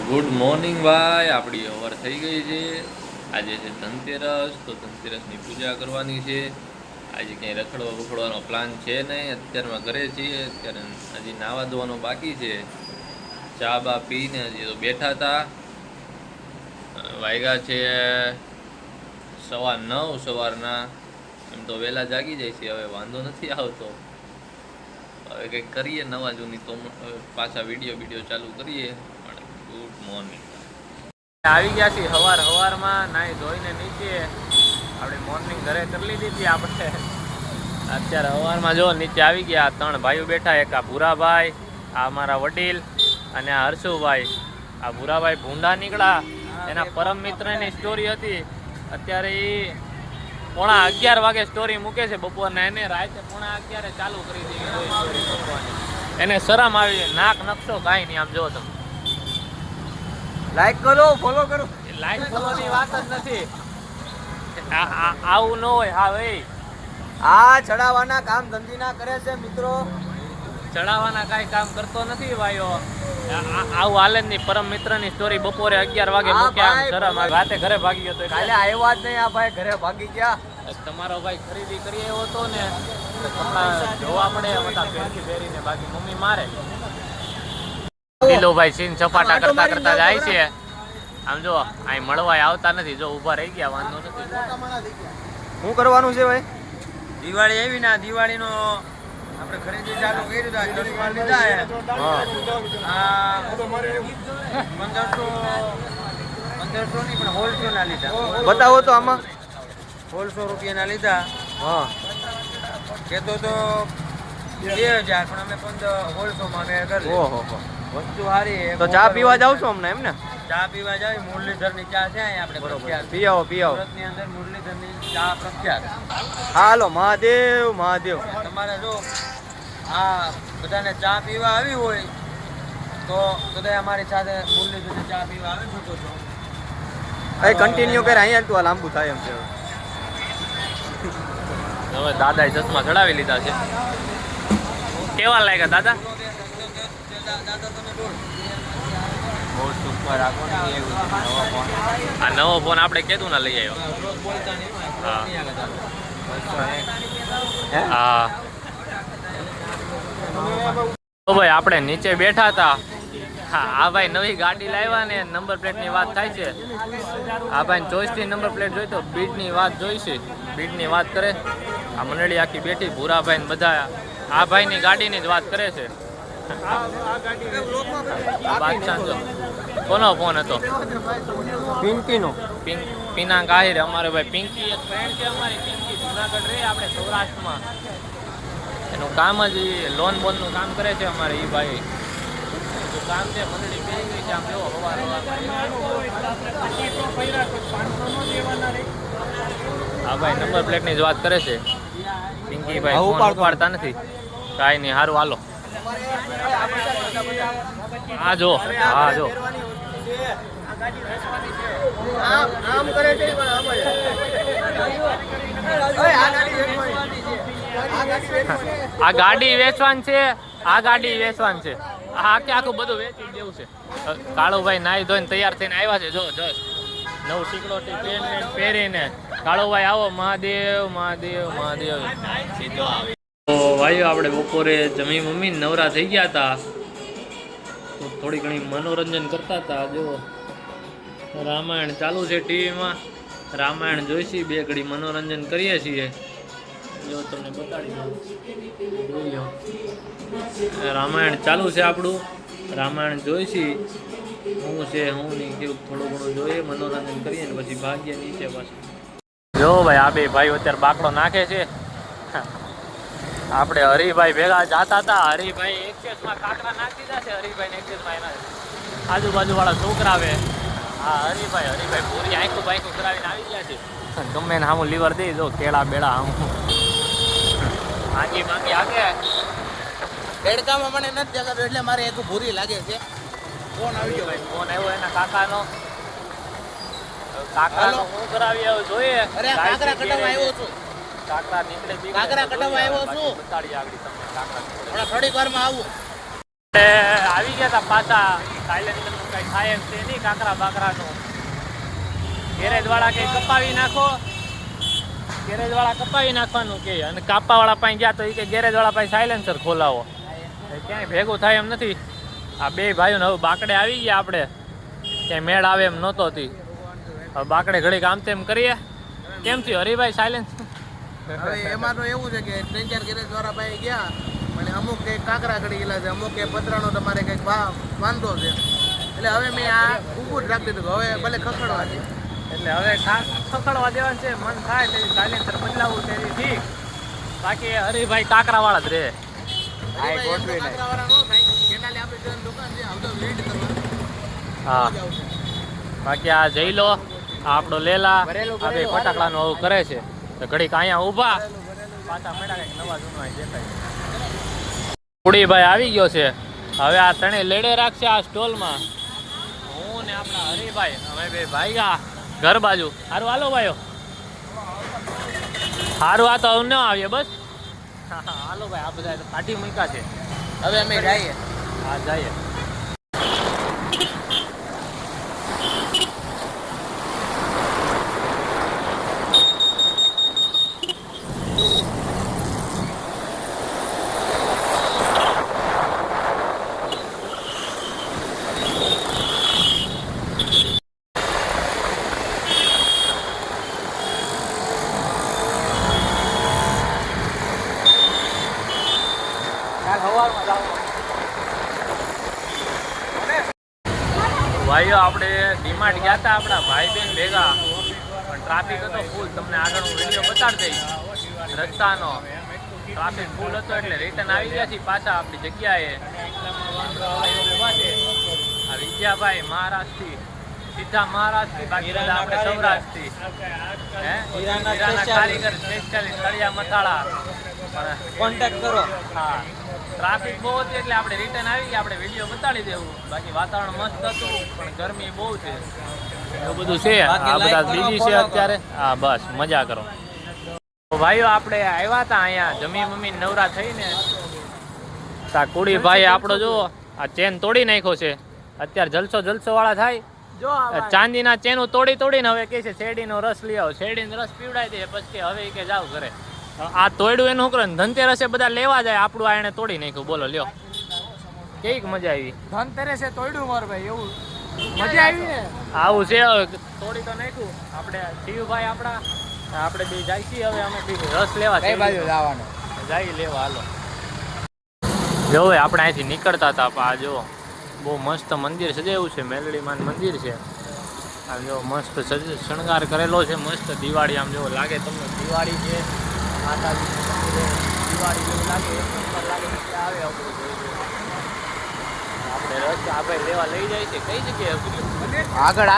Good morning ભાઈ, આપણી અવર થઈ ગઈ છે. આજે છે ધનતેરસ, તો ધનતેરસની પૂજા કરવાની છે. આજે ક્યાંય રખડવાનો પ્લાન છે નહીં. અત્યારમાં ઘરે છીએ. અત્યારે હજી નાવા ધોવાનું બાકી છે. ચા બા પીને હજી તો બેઠા હતા. વાગ્યા છે 9:15 સવારના. એમ તો વહેલા જાગી જાય છે, હવે વાંધો નથી આવતો. હવે કંઈક કરીએ નવા જૂની, તો પાછા વિડીયો ચાલુ કરીએ. Good morning. આવી ગયા છીએ સવારમાં નાહી ધોઈને નીચે. આપણે મોર્નિંગ ઘરે કરી લીધી હતી આપણે. અત્યારે સવારમાં જો નીચે આવી ગયા. 3 ભાઈઓ બેઠા. એક આ ભૂરાભાઈ, આ અમારા વડીલ, અને આ હર્ષુભાઈ. આ ભૂરાભાઈ ભૂંડા નીકળ્યા. એના પરમ મિત્રની સ્ટોરી હતી. અત્યારે એ 11:15 વાગે સ્ટોરી મૂકે છે બપોરના. એને રાતે 11:15 ચાલુ કરી દીધી. એને શરમ આવી. નાક નકશો કાંઈ નહીં. આમ જો તમે લાઈક કરો, ફોલો કરો. લાઈક ફોલોની વાત જ નથી. આવું ન હોય. હા ભાઈ, આ ચડાવવાના કામ ધંધીના કરે છે મિત્રો. ચડાવવાના કાંઈ કામ કરતો નથી ભાઈઓ. આવું હાલેજની પરમ મિત્રની સ્ટોરી બપોરે 11 વાગે મૂક્યા. શરમ આવી. રાતે ઘરે ભાગી ગયો તો. કાલે આવ્યા જ નહીં આ ભાઈ, ઘરે ભાગી ગયા. તમારો ભાઈ ખરીદી કરી આવ્યો હતો ને, કપડા જોવા પડે બધા પહેરીને. બાકી મમ્મી મારે. દિલોભાઈ સીન સપાટા કરતા જાય છે. આમ જો અહીં મળવા આવતા નથી. જો ઊભા રહી ગયા, વાંધો નથી. શું કરવાનું છે ભાઈ? દિવાળી આવી ને, દિવાળીનો આપણે ખરીદી ચાલુ કરી દીધા. 10 માલ લીધા. આ 1500 ની પણ હોલસેલ ના લીધા. બતાવો તો આમાં. 1600 રૂપિયાના લીધા. હા, કેતો તો 2000, પણ અમે 1600 માં મેળ કરી. ઓહો, વસ્તુ સારી. તો ચા પીવા જાવ છો અમને? એમ ને, ચા પીવા જાવ. મુરલીધરની ચા છે અહીં આપણે પ્રખ્યાત. પી આવો. સુરતની અંદર મુરલીધરની ચા પ્રખ્યાત. હાલો, મહાદેવ મહાદેવ. તમારે જો આ બધાને ચા પીવા આવી હોય તો બધા અમારી સાથે મુરલીધરની ચા પીવા આવી શકો છો. એ કન્ટિન્યુ કરે. અહીંયા તું આ લાંબુ થાય એમ છે. હવે દાદાએ ચશ્મા ચડાવી લીધા છે. કેવા લાગ્યા દાદા? બહુ સુપર. આ નવો ફોન આપણે કેતું ના લઈ આવ્યો. હા, તો ભાઈ આપણે નીચે બેઠા હતા. હા, આ ભાઈ નવી ગાડી લાવ્યા ને નંબર પ્લેટની વાત થાય છે. આ ભાઈ ચોઈસની નંબર પ્લેટ જોઈ તો બીડની વાત જોઈ છે. બીડની વાત કરે. આ મંડળી આખી બેઠી. ભૂરાભાઈ ને બધા આ ભાઈની ગાડીની જ વાત કરે છે. બાદશાહ જો કોનો ફોન હતો? પિંકીનો. પિનાક આહિર. અમારે ભાઈ પિંકી એક ફ્રેન્ડ છે અમારી. પિંકી જુનાગઢ રહે, આપણે સૌરાષ્ટ્રમાં. એનું કામ જ લોનનું કામ કરે છે અમારે એ ભાઈ. કામ છે મંડળી બે ગઈ છે. આમ જેવો હવાર હા ભાઈ નંબર પ્લેટની જ વાત કરે છે. પિંકી ભાઈ ઉપાડતા નથી. કાંઈ નહીં, સારું હાલો. હા જો, હા જો આમ કરે છે. આ ગાડી વેચવાની છે. આ ગાડી વેચવાની છે. આખું બધું વેચી દેવું છે. કાળુભાઈ નાઈ ધોઈને તૈયાર થઈને આવ્યા છે. જો જસ નવું ટીકડોટી પેન્ટ પહેરીને. કાળુભાઈ આવો. મહાદેવ મહાદેવ મહાદેવ. સીધો આવે. તો ભાઈઓ આપણે બપોરે જમી મમ્મી નવરા થઈ ગયા હતા. તો થોડી ઘણી મનોરંજન કરતા હતા. જો રામાયણ ચાલુ છે ટીવીમાં. રામાયણ જોઈશી. 2 ઘડી મનોરંજન કરીએ છીએ. જો તમને બતાડી દઉં. જોઈ લો, રામાયણ ચાલુ છે આપણું. રામાયણ જોઈશી. શું છે શું નહીં કેવું થોડું ઘણું જોઈએ. મનોરંજન કરીએ ને પછી ભાગીએ નીચે પાછું. જો ભાઈ આ બે ભાઈઓ અત્યારે બાકડો નાખે છે. આપણે હરિભાઈ ભેગા જાતા હતા. હરિભાઈ એક કેસમાં કાંકરા નાખી દીધા છે. હરિભાઈ ને એક કેસમાં એના આજુબાજુ વાળા છોકરા આવે. હા, હરિભાઈ પૂરી આંખું કરાવીને આવી ગયા છે. ગમે ને હામું લીવર દઈ દો. કેળા બેડા હામું માંગી આગે. ખેડકામાં મને નથી દેખાતું એટલે મારે એક ભૂરી લાગે છે. ફોન આવી ગયો. ફોન આવ્યો એના કાકાનો. કાકાનો હું કરાવી આવ્યો જોઈએ. અરે કાકરા કટાવા આવ્યો છું. કાકરા નીકળે. કાકરા કટાવા આવ્યો છું. બતાડી આગળ તમને કાકરા. થોડીક વારમાં આવું. આવી ગયા હતા પાછા સાયલેન્સરનું કઈ થાય એમ છે નહીં કાકરા બાકરાનું. ગેરેજ વાળા કઈ કપાવી નાખો, ગેરેજ વાળા કપાવી નાખવાનું કે, અને કાપા વાળા પાસે ગયા તો એ કે ગેરેજ વાળા પાસે સાયલેન્સર ખોલાવો. ક્યાંય ભેગું થાય એમ નથી. આ બે ભાઈઓને હવે બાકડે આવી ગયા આપણે, ક્યાંય મેળ આવે એમ નહોતો હતી. હવે બાકડે ઘડીક આમ તેમ કરીએ. કેમ થયું હરિભાઈ સાયલેન્સ? હવે એમાં તો એવું છે કે 3-4 ગેરેજ વાળા પાસે ગયા, અને અમુક કંઈક કાંકરા ઘડી ગયેલા છે, અમુક કે પતરાનો તમારે કંઈક વાંધો છે. એટલે હવે મેં આ ઊભું જ રાખી દીધું. હવે ભલે ખખડવા છે, એટલે હવે ખખડવા દેવાનું છે. મન થાય તેવી સાયલેન્સર બદલાવવું તેવી ઠીક. બાકી હરિભાઈ કાકરા વાળા જ રહે. કાંકરા વાળા ન થાય. કેનાલે આપણી જોઈને દુકાન છે, આવતો લીડ કરવા. હા, બાકી આ જઈ લો, આ આપણો લેલા, આ બે ફટાકડાનું આવું કરે છે. તો ઘડીક અહીંયા ઊભા પાછા મેળા કંઈક નવા જૂના દેખાય. કુડીભાઈ આવી ગયો છે. હવે આ ત્રણેય લેડે રાખશે આ સ્ટોલમાં. હું ને આપણા હરિભાઈ અમે બે ભાઈગા ઘર બાજુ. સારું હાલો ભાઈઓ, સારું આ તો ન આવીએ બસ. હાલો ભાઈ, આ બધા કાઢી મૂક્યા છે. હવે અમે જઈએ. હા જઈએ. ભાઈઓ આપણે ડીમાર્ટ ગયા હતા આપણા ભાઈ બેન ભેગા, પણ ટ્રાફિક હતો ફૂલ. તમને આગળ હું વિડીયો બતાડી દઈશ રસ્તાનો. ટ્રાફિક ફૂલ હતો એટલે રિટર્ન આવી ગયા છીએ પાછા આપણી જગ્યાએ. આ વિજયાભાઈ મહારાષ્ટ્રથી, સીધા મહારાષ્ટ્રથી, બાકી બધા આપણે સૌરાષ્ટ્રથી. હીરાના કારીગર સ્પેશિયલી તળિયા મસાલા. કોન્ટેક્ટ કરો. હા, ટ્રાફિક બહુ હતી એટલે આપણે રિટર્ન આવી ગયા. આપણે વિડીયો બતાડી દેવું. બાકી વાતાવરણ મસ્ત હતું, પણ ગરમી બહુ છે. એવું બધું છે. આ બધા બીજી છે અત્યારે. હા બસ મજા કરો. ભાઈઓ આપણે આવ્યા હતા અહીંયા જમી મમ્મી નવરા થઈને. તા કુડી ભાઈ આપણો જુઓ આ ચેન તોડી નાખ્યો છે. અત્યારે જલસો વાળા થાય. ચાંદીના ચેનું તોડીને હવે કે છે શેરડીનો રસ લઈ આવો. શેરડીનો રસ પીવડાવી દે પછી હવે કે જાવ ઘરે. આ તોડ્યું એનું કરે ને ધનતેરસે બધા લેવા જાય. આપણું આ એને તોડી નાખ્યું. બોલો લ્યો, કેવી મજા આવી. ધનતેરસે તોડ્યું માર ભાઈ, એવું મજા આવી ને. આવું છે. તોડી તો નાખ્યું. આપણે શિવભાઈ આપણે બે જાય છીએ હવે. અમે બી રસ લેવા કઈ બાજુ જવાનું? જઈ લેવા હાલો. જો આપણે અહીંથી નીકળતા હતા. આ જો બહુ મસ્ત મંદિર સજાયું છે. મેલડીમાન મંદિર છે. આ જો મસ્ત શણગાર કરેલો છે. મસ્ત દિવાળી આમ જેવો લાગે તમને. દિવાળી છે, માતાજી દિવાળી જેવું લાગે. એક નંબર લાગે. આવે આપણે રસ આ ભાઈ લેવા લઈ જાય છે. કઈ જગ્યાએ? આગળ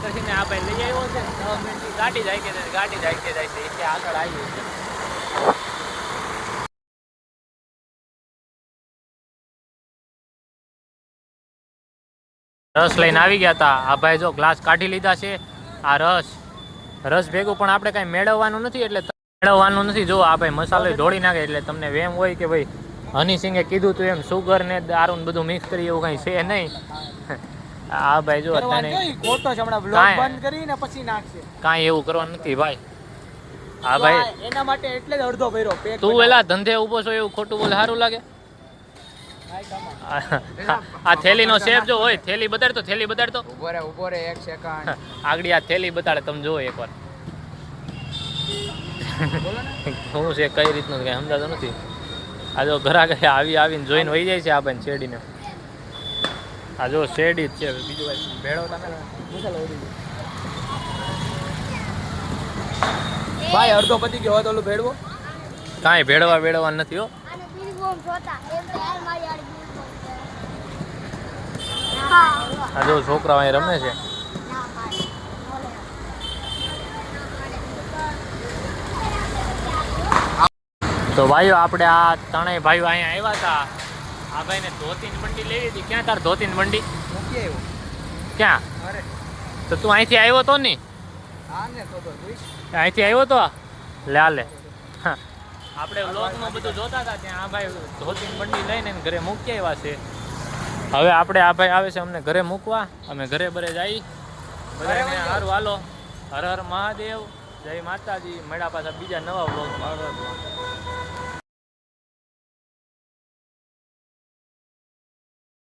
કરીને આ ભાઈ લઈ આવ્યો છે. 9 મિનિટની ગાડી જાય છે. એટલે આગળ આવ્યું છે. રસ લઈને આવી ગયા હતા. આ ભાઈ જો ગ્લાસ કાઢી લીધા છે. આ રસ ભેગું પણ આપણે કાંઈ મેળવવાનું નથી. એટલે મેળવવાનું નથી. જો આ ભાઈ મસાલો ઢોળી નાખે. એટલે તમને વેમ હોય કે ભાઈ હની સિંગે કીધું તું એમ સુગર ને દારૂ બધું મિક્સ કરી એવું કઈ છે નહીં. આ ભાઈ જો કાંઈ એવું કરવાનું નથી ભાઈ. હા ભાઈ એના માટે એટલે જ અડધો ભર્યો. તું પેલા ધંધે ઉભો છો એવું ખોટું બોલે સારું લાગે? આ થેલીનો શેપ જો હોય. થેલી બતાડ તો ઉભો રે 1 સેકન્ડ. આગળ આ થેલી બતાડે તમે જુઓ એકવાર. શું છે કઈ રીતનું કઈ સમજાતું નથી. આ જો ઘરા ગયા આવીને જોઈને વહી જાય છે આ ભાઈ શેરડીને. આ જો શેરડી જ છે. બીજું ભાઈ ભેળવતા ભાઈ અડધો પતી ગયો તો ઓલું ભેળવો. કાંઈ ભેળવા નથી હો. આ જો છોકરાઓ અહીં રમે છે. તો ભાઈઓ આપણે આ ત્રણેય ભાઈઓ અહીંયા આવ્યા હતા. આ ભાઈને ધોતીની બંડી લેવી હતી. ક્યાં તાર ધોતીની બંડી? મૂકી આવ્યો. ક્યાં? અરે તો તું અહીંથી આવ્યો તો ને? હા ને તો અહીંથી આવ્યો તો લે આપણે વ્લોગમાં બધું જોતા હતા. ત્યાં આ ભાઈ ધોતીની બંડી લઈને ઘરે મૂકી આવ્યા છે. હવે આપણે આ ભાઈ આવે છે અમને ઘરે મૂકવા, અમે ઘરે બરે જઈ બધાને હારું હાલો. હર હર મહાદેવ, જય માતાજી. મળ્યા પાછા બીજા નવા વ્લોગમાં.